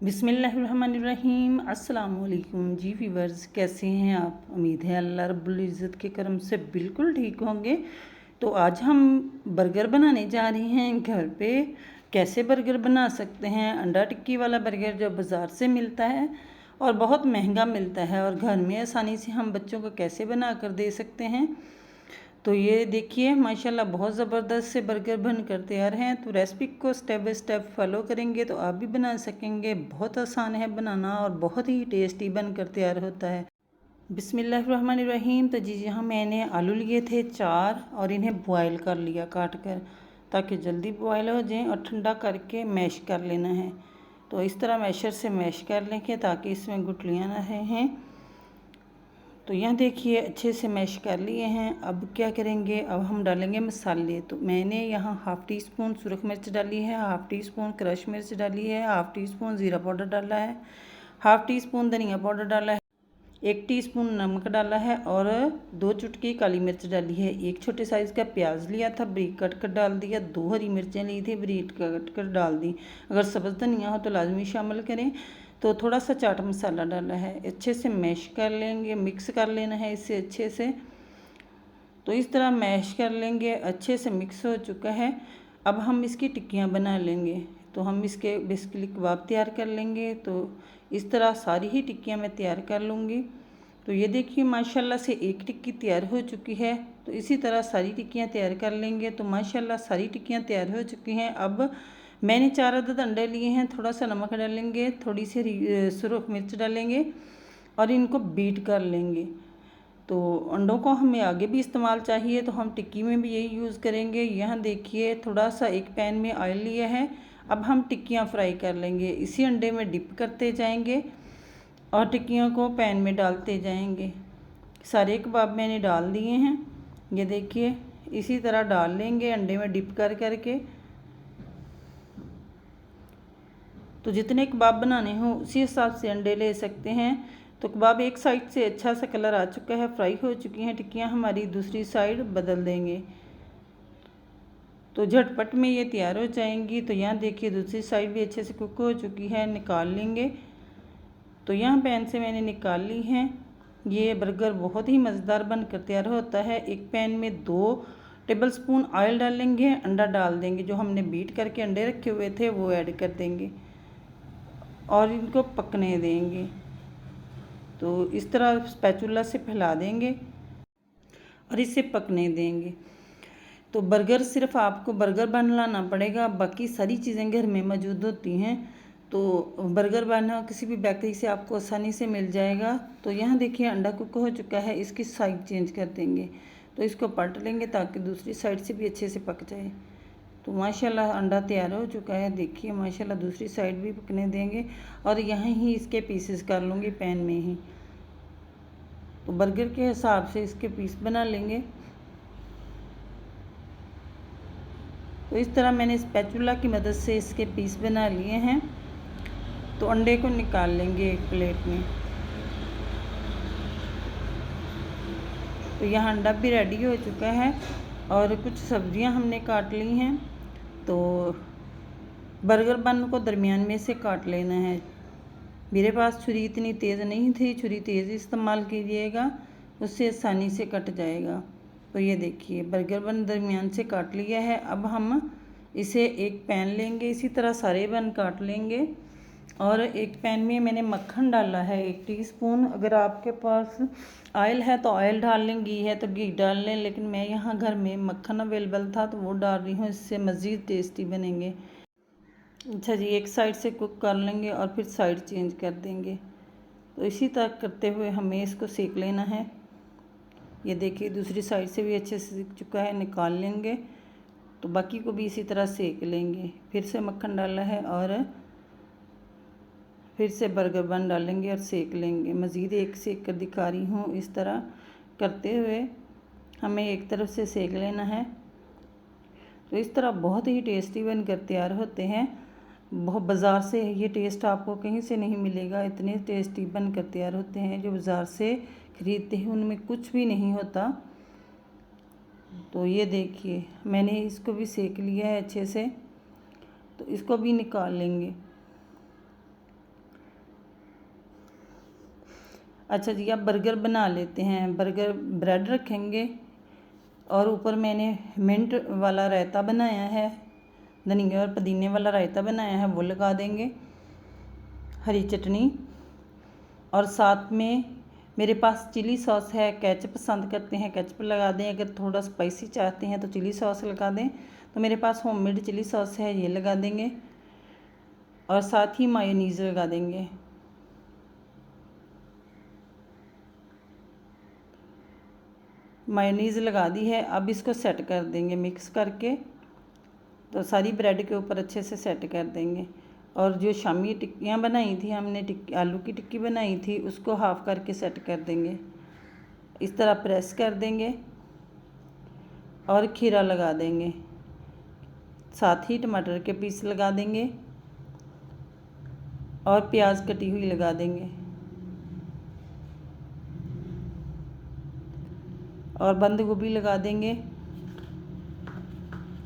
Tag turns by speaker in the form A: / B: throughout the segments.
A: बिस्मिल्लाहिर्रहमानिर्रहीम। अस्सलाम वालेकुम जी व्यूवर्स, कैसे हैं आप? उम्मीद है अल्लाह रब्बुल इज़्ज़त के करम से बिल्कुल ठीक होंगे। तो आज हम बर्गर बनाने जा रहे हैं घर पे। कैसे बर्गर बना सकते हैं? अंडा टिक्की वाला बर्गर जो बाज़ार से मिलता है और बहुत महंगा मिलता है, और घर में आसानी से हम बच्चों को कैसे बना कर दे सकते हैं। तो ये देखिए माशाल्लाह बहुत ज़बरदस्त से बर्गर बनकर तैयार हैं। तो रेसिपी को स्टेप बाय स्टेप फॉलो करेंगे तो आप भी बना सकेंगे। बहुत आसान है बनाना और बहुत ही टेस्टी बनकर तैयार होता है। बिस्मिल्लाहिर्रहमानिर्रहीम। तो जी यहाँ मैंने आलू लिए थे 4 और इन्हें बॉयल कर लिया काट कर, ताकि जल्दी बॉयल हो जाएं, और ठंडा करके मैश कर लेना है। तो इस तरह मैशर से मैश कर लेंगे ताकि इसमें गुठलियाँ ना रहें। तो यहाँ देखिए अच्छे से मैश कर लिए हैं। अब क्या करेंगे, अब हम डालेंगे मसाले। तो मैंने यहाँ हाफ़ टी स्पून सुरख मिर्च डाली है, हाफ़ टी स्पून क्रश मिर्च डाली है, हाफ़ टी स्पून ज़ीरा पाउडर डाला है, हाफ़ टी स्पून धनिया पाउडर डाला है, 1 टीस्पून नमक डाला है, और 2 चुटकी काली मिर्च डाली है। 1 छोटे साइज़ का प्याज लिया था, बारीक कट कर डाल दिया। 2 हरी मिर्चें ली थी, बारीक कट कर डाल दी। अगर सब्ज़ धनिया हो तो लाजमी शामिल करें। तो थोड़ा सा चाट मसाला डाला है। अच्छे से मैश कर लेंगे, मिक्स कर लेना है इसे अच्छे से। तो इस तरह मैश कर लेंगे, अच्छे से मिक्स हो चुका है। अब हम इसकी टिक्कियाँ बना लेंगे। तो हम इसके बेसिकली कबाब तैयार कर लेंगे। तो इस तरह सारी ही टिक्कियाँ मैं तैयार कर लूँगी। तो ये देखिए माशाल्लाह से एक टिक्की तैयार हो चुकी है। तो इसी तरह सारी टिक्कियाँ तैयार कर लेंगे। तो माशाल्लाह सारी टिक्कियाँ तैयार हो चुकी हैं। अब मैंने 4 अदद अंडे लिए हैं। थोड़ा सा नमक डालेंगे, थोड़ी सी सुरख मिर्च डालेंगे और इनको बीट कर लेंगे। तो अंडों को हमें आगे भी इस्तेमाल चाहिए तो हम टिक्की में भी यही यूज़ करेंगे। यहाँ देखिए थोड़ा सा एक पैन में ऑयल लिया है। अब हम टिक्कियाँ फ्राई कर लेंगे। इसी अंडे में डिप करते जाएंगे और टिक्कियों को पैन में डालते जाएंगे। सारे कबाब मैंने डाल दिए हैं। ये देखिए इसी तरह डाल लेंगे अंडे में डिप कर करके। तो जितने कबाब बनाने हों उसी हिसाब से अंडे ले सकते हैं। तो कबाब एक साइड से अच्छा सा कलर आ चुका है, फ्राई हो चुकी हैं टिक्कियाँ हमारी। दूसरी साइड बदल देंगे तो झटपट में ये तैयार हो जाएंगी। तो यहाँ देखिए दूसरी साइड भी अच्छे से कुक हो चुकी है, निकाल लेंगे। तो यहाँ पैन से मैंने निकाल ली हैं। ये बर्गर बहुत ही मज़ेदार बनकर तैयार होता है। एक पैन में 2 टेबलस्पून ऑयल डालेंगे, अंडा डाल देंगे, जो हमने बीट करके अंडे रखे हुए थे वो ऐड कर देंगे और इनको पकने देंगे। तो इस तरह स्पैचुला से फैला देंगे और इसे पकने देंगे। तो बर्गर सिर्फ आपको बर्गर बनाना पड़ेगा, बाकी सारी चीज़ें घर में मौजूद होती हैं। तो बर्गर बना किसी भी बेकरी से आपको आसानी से मिल जाएगा। तो यहाँ देखिए अंडा कुक हो चुका है, इसकी साइड चेंज कर देंगे। तो इसको पलट लेंगे ताकि दूसरी साइड से भी अच्छे से पक जाए। तो माशाल्लाह अंडा तैयार हो चुका है। देखिए माशाल्लाह दूसरी साइड भी पकने देंगे और यहाँ ही इसके पीसेस कर लूँगी पैन में ही। तो बर्गर के हिसाब से इसके पीस बना लेंगे। तो इस तरह मैंने स्पैचुला की मदद से इसके पीस बना लिए हैं। तो अंडे को निकाल लेंगे एक प्लेट में। तो यहाँ अंडा भी रेडी हो चुका है और कुछ सब्जियां हमने काट ली हैं। तो बर्गर बन को दरमियान में से काट लेना है। मेरे पास छुरी इतनी तेज़ नहीं थी, छुरी तेज़ इस्तेमाल कीजिएगा, उससे आसानी से कट जाएगा। तो ये देखिए बर्गर बन दरमियान से काट लिया है। अब हम इसे एक पैन लेंगे, इसी तरह सारे बन काट लेंगे। और एक पैन में मैंने मक्खन डाला है 1 टीस्पून। अगर आपके पास ऑयल है तो ऑयल डाल लें, घी है तो घी डाल लें, लेकिन मैं यहाँ घर में मक्खन अवेलेबल था तो वो डाल रही हूँ, इससे मज़ीद टेस्टी बनेंगे। अच्छा जी, एक साइड से कुक कर लेंगे और फिर साइड चेंज कर देंगे। तो इसी तरह करते हुए हमें इसको सेक लेना है। ये देखिए दूसरी साइड से भी अच्छे से सीख चुका है, निकाल लेंगे। तो बाकी को भी इसी तरह सेक लेंगे। फिर से मक्खन डाला है और फिर से बर्गर बन डालेंगे और सेक लेंगे। मज़ीद एक सेक कर दिखा रही हूँ। इस तरह करते हुए हमें एक तरफ से सेक लेना है। तो इस तरह बहुत ही टेस्टी बनकर तैयार होते हैं। बहुत बाज़ार से ये टेस्ट आपको कहीं से नहीं मिलेगा। इतने टेस्टी बनकर तैयार होते हैं। जो बाज़ार से ख़रीदते हैं उनमें कुछ भी नहीं होता। तो ये देखिए मैंने इसको भी सेक लिया है अच्छे से। तो इसको भी निकाल लेंगे। अच्छा जी, अब बर्गर बना लेते हैं। बर्गर ब्रेड रखेंगे और ऊपर मैंने मिंट वाला रायता बनाया है, धनिया और पुदीने वाला रायता बनाया है, वो लगा देंगे। हरी चटनी और साथ में मेरे पास चिली सॉस है। केचप पसंद करते हैं केचप लगा दें, अगर थोड़ा स्पाइसी चाहते हैं तो चिली सॉस लगा दें। तो मेरे पास होममेड चिली सॉस है, ये लगा देंगे और साथ ही मायोनीज़ लगा देंगे। मायोनीज़ लगा दी है, अब इसको सेट कर देंगे मिक्स करके। तो सारी ब्रेड के ऊपर अच्छे से सेट कर देंगे। और जो शामी टिक्कियाँ बनाई थी हमने, आलू की टिक्की बनाई थी, उसको हाफ़ करके सेट कर देंगे। इस तरह प्रेस कर देंगे और खीरा लगा देंगे, साथ ही टमाटर के पीस लगा देंगे और प्याज कटी हुई लगा देंगे और बंद गोभी लगा देंगे।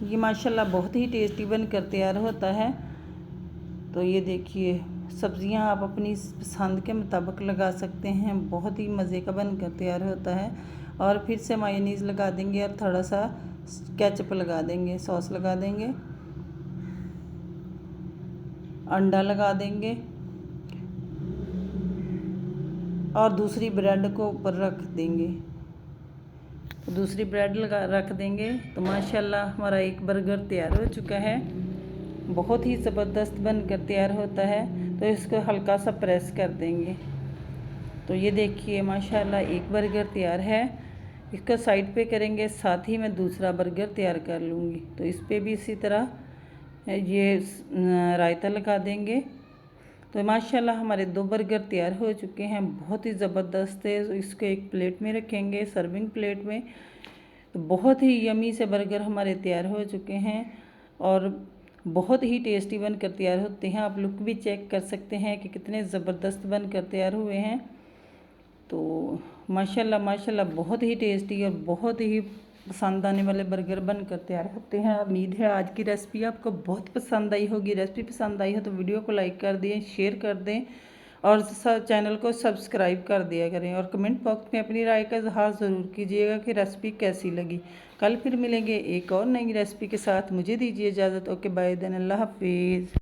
A: ये माशाल्लाह बहुत ही टेस्टी बनकर तैयार होता है। तो ये देखिए, सब्ज़ियां आप अपनी पसंद के मुताबिक लगा सकते हैं, बहुत ही मज़े का बनकर तैयार होता है। और फिर से मायोनीज़ लगा देंगे और थोड़ा सा केचप लगा देंगे, सॉस लगा देंगे, अंडा लगा देंगे और दूसरी ब्रेड को ऊपर रख देंगे। तो दूसरी ब्रेड रख देंगे। तो माशाल्लाह हमारा एक बर्गर तैयार हो चुका है, बहुत ही ज़बरदस्त बनकर तैयार होता है। तो इसको हल्का सा प्रेस कर देंगे। तो ये देखिए माशाल्लाह एक बर्गर तैयार है। इसको साइड पे करेंगे, साथ ही मैं दूसरा बर्गर तैयार कर लूँगी। तो इस पे भी इसी तरह ये रायता लगा देंगे। तो माशाल्लाह हमारे 2 बर्गर तैयार हो चुके हैं, बहुत ही ज़बरदस्त है। इसको एक प्लेट में रखेंगे, सर्विंग प्लेट में। तो बहुत ही यमी से बर्गर हमारे तैयार हो चुके हैं और बहुत ही टेस्टी बनकर तैयार होते हैं। आप लुक भी चेक कर सकते हैं कि कितने ज़बरदस्त बनकर तैयार हुए हैं। तो माशाल्लाह माशाल्लाह बहुत ही टेस्टी और बहुत ही पसंद आने वाले बर्गर बनकर तैयार होते हैं। उम्मीद है आज की रेसिपी आपको बहुत पसंद आई होगी। रेसिपी पसंद आई हो तो वीडियो को लाइक कर दें, शेयर कर दें और चैनल को सब्सक्राइब कर दिया करें। और कमेंट बॉक्स में अपनी राय का इजहार ज़रूर कीजिएगा कि रेसिपी कैसी लगी। कल फिर मिलेंगे एक और नई रेसिपी के साथ। मुझे दीजिए इजाज़त। ओके बाय देन, अल्लाह हाफिज़।